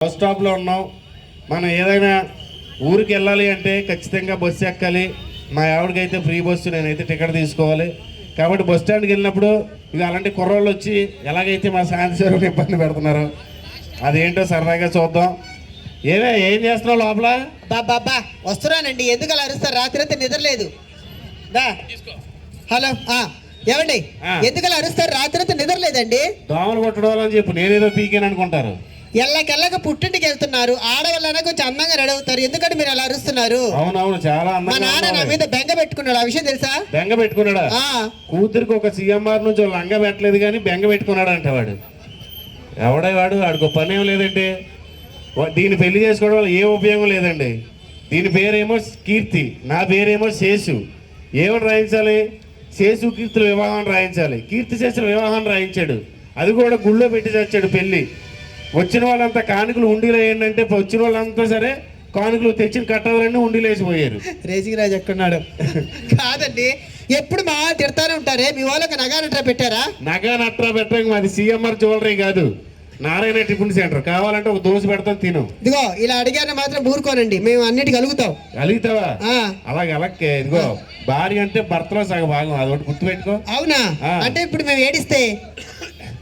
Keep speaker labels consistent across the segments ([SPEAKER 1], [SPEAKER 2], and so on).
[SPEAKER 1] Bus స్టాప్లో ఉన్నాం. మనం ఏదైనా ఊరికి వెళ్ళాలి అంటే ఖచ్చితంగా బస్సు ఎక్కాలి. మా ఆవిడకైతే ఫ్రీ బస్సు, నేనైతే టికెట్ తీసుకోవాలి. కాబట్టి బస్ స్టాండ్కి వెళ్ళినప్పుడు ఇక అలాంటి కుర్రోళ్ళు వచ్చి ఎలాగైతే మా శాంతి స్వరూప్ ఇబ్బంది పెడుతున్నారు అదేంటో సరదాగా చూద్దాం. ఏం చేస్తున్నావు లోపల?
[SPEAKER 2] బాబా వస్తున్నానండి. ఎందుకు అలా అరుస్తారు? రాత్రి అంతా నిద్రలేదు. హలో ఏమండి, ఎందుకు అలా అరుస్తారు? రాత్రి అంతా నిద్రలేదండి.
[SPEAKER 1] దోమలు కొట్టడం అని చెప్పి నేనేదో పీకేను అనుకుంటారు.
[SPEAKER 2] ఎల్లకెళ్ళక పుట్టింటికి వెళ్తున్నారు. ఆడవాళ్ళైనా కొంచెం అందంగా రెడీ అవుతారు. ఎందుకంటే మీరు అలా అరుస్తున్నారు?
[SPEAKER 1] అవునవును, చాలా
[SPEAKER 2] మా నాన్న నా మీద బెంగ పెట్టుకున్నాడు. ఆ విషయం తెలుసా?
[SPEAKER 1] బెంగ పెట్టుకున్నాడా? కూతురికి ఒక సీఎంఆర్ నుంచి లంగ పెట్టలేదు కానీ బెంగ పెట్టుకున్నాడు అంట. వాడు ఎవడే వాడికి పని ఏం లేదండి. దీన్ని పెళ్లి చేసుకోవడం వల్ల ఏ ఉపయోగం లేదండి. దీని పేరేమో కీర్తి, నా పేరేమో శేషు. ఏమని రాయించాలి? శేషు కీర్తుల వివాహం రాయించాలి. కీర్తి శేషుల వివాహం రాయించాడు. అది కూడా గుళ్ళో పెట్టి చచ్చాడు పెళ్ళి. వచ్చిన వాళ్ళంతా కానుకలు ఉండీలు వేయండి అంటే వచ్చిన వాళ్ళంతా సరే కానుకలు తెచ్చిన కట్టాలన్నీ ఉండీలు వేసిపోయారు.
[SPEAKER 2] రేజింగ్ రాజు ఎక్కడున్నాడు? కాదండి, ఎప్పుడు మా వాళ్ళు తిడతానే ఉంటారే. మీ వాళ్ళకి నగా నట్రా పెట్టారా?
[SPEAKER 1] నగా నట్రా పెట్టక మాది సీఎంఆర్ జ్యువెలరీ కాదు, నారాయణ టిఫిన్ సెంటర్. కావాలంటే ఒక దోశ పెడతాం, తిను.
[SPEAKER 2] ఇదిగో ఇలా అడిగాను మాత్రం ఊరుకోనండి, మేము అన్నిటికీ అలుగుతాం.
[SPEAKER 1] అలుగుతావా? అలాగే అలాగే. ఇదిగో భార్య అంటే భర్తలో సగ భాగం, అదొకటి గుర్తుపెట్టుకో.
[SPEAKER 2] అవునా? అంటే ఇప్పుడు మేము ఏడిస్తే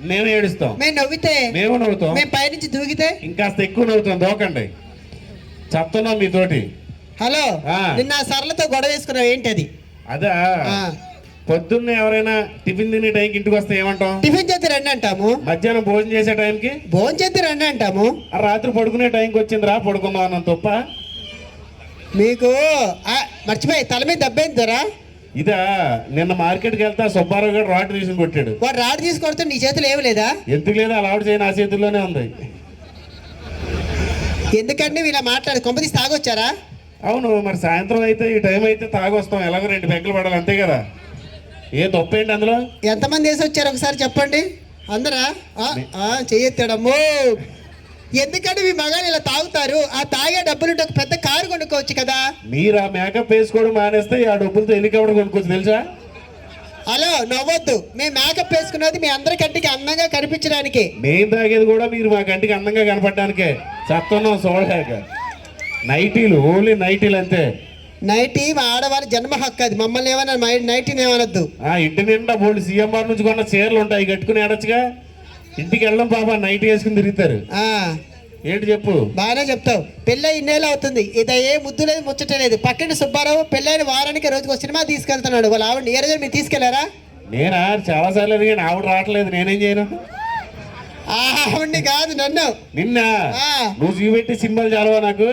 [SPEAKER 1] మేము ఏడుస్తాం,
[SPEAKER 2] మేము నవ్వితే
[SPEAKER 1] మేము నవ్వుతాం,
[SPEAKER 2] మేము పైనుంచి దూకితే
[SPEAKER 1] ఇంకాస్త ఎక్కువ నవ్వుతాం. దోకండి, చెప్తున్నాం మీతోటి.
[SPEAKER 2] హలో, నిన్న సరళతో గొడవ వేసుకున్నావు, ఏంటి అది?
[SPEAKER 1] అదా, పొద్దున్నే ఎవరైనా టిఫిన్ తినే టైంకి ఇంటికి వస్తే ఏమంటాం?
[SPEAKER 2] టిఫిన్ చేతి రండి అంటాము.
[SPEAKER 1] మధ్యాహ్నం భోజనం చేసే టైంకి
[SPEAKER 2] భోజనం చేతి రండి అంటాము.
[SPEAKER 1] రాత్రి పడుకునే టైంకి వచ్చింది రా పడుకుందాం అన్నం తప్ప.
[SPEAKER 2] మీకు మర్చిపోయి తల మీద దెబ్బైందిరా.
[SPEAKER 1] ఇదా, నిన్న మార్కెట్కి వెళ్తా సుబ్బారావు గారు రాడ్ తీసుకుని కొట్టాడు.
[SPEAKER 2] వాడు రాడ్ తీసుకొడితే నీ చేతులు ఏమి లేదా?
[SPEAKER 1] ఎందుకు లేదా? అలా ఆవిడ చేయని ఆ చేతుల్లోనే ఉంది.
[SPEAKER 2] ఎందుకంటే ఇలా మాట్లాడు కొంపదీసి తాగొచ్చారా?
[SPEAKER 1] అవును, మరి సాయంత్రం అయితే ఈ టైం అయితే తాగొస్తాం. ఎలాగో 2 పెగ్గలు పడాలి, అంతే కదా. ఏ తప్పేంటి అందులో?
[SPEAKER 2] ఎంతమంది వేసి వచ్చారు ఒకసారి చెప్పండి. అందరా చెయ్యొత్తాడమ్మో. ఎందుకంటే మీ మగాళ్ళు ఇలా తాగుతారు. ఆ తాగే డబ్బులుంటే ఒక పెద్ద కారు కొనుక్కోవచ్చు కదా.
[SPEAKER 1] మీరు ఆ మేకప్ వేసుకోవడం మానేస్తే ఆ డబ్బులతో హెలికాప్టర్ కొనుక్కోవచ్చు, తెలుసా?
[SPEAKER 2] హలో, నవ్వొద్దు. మేము మేకప్ వేసుకున్నది మీ అందరి కంటికి అందంగా కనిపించడానికి.
[SPEAKER 1] మేము తాగేది కూడా మీరు మా కంటికి అందంగా కనపడడానికే. చెప్తున్నాం చూడలేక. నైటీలు, ఓన్లీ నైటీలు అంతే.
[SPEAKER 2] నైటీ మా ఆడవారి జన్మ హక్కు. అది మమ్మల్ని ఏమన్నా నైటీని ఏమనొద్దు.
[SPEAKER 1] ఇంటి నిండా బోల్డ్ సీఎంఆర్ నుంచి కొన్న చీరలు ఉంటాయి, కట్టుకుని ఆడొచ్చుగా. ఇంటికి వెళ్ళడం పాప నైట్ వేసుకుని తిరుగుతారు. ఏంటి చెప్పు? బాగానే చెప్తావు. పెళ్ళై ఇన్నేళ్ళు అవుతుంది, ఇది ఏ ముద్దు లేదు, ముచ్చటలేదు. పక్కన సుబ్బారావు పెళ్ళైన వారానికి రోజుకు ఒక సినిమా తీసుకెళ్తున్నాడు. వాళ్ళు ఆవిడ ఏ రోజు మీరు తీసుకెళ్లారా? నేనా? చాలా సార్లు అడిగాను, ఆవిడ రావట్లేదు, నేనేం చేయను. ఆవిడ్ని కాదు, నన్ను. నిన్న నువ్వు చూపెట్టి సినిమాలు చాలవా నాకు?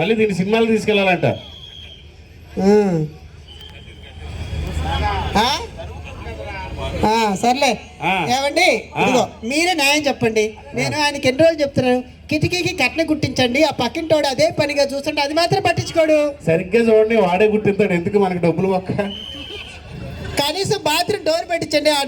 [SPEAKER 1] మళ్ళీ దీన్ని సినిమాలు తీసుకెళ్లాలంట.
[SPEAKER 2] సర్లే. ఏమండి, ఇదిగో మీరే న్యాయం చెప్పండి. నేను ఆయనకి ఎన్ని రోజులు చెప్తున్నాను, కిటికీకి కట్న గుట్టించండి. ఆ పక్కింటోడు అదే పనిగా చూస్తుంటే అది మాత్రం పట్టించుకోడు.
[SPEAKER 1] సరిగ్గా చూడండి, వాడే గుర్తిస్తాడు. ఎందుకు మనకి డబ్బులు ఒక్క?
[SPEAKER 2] కనీసం బాత్రూమ్ డోర్ పెట్టించండి. ఆ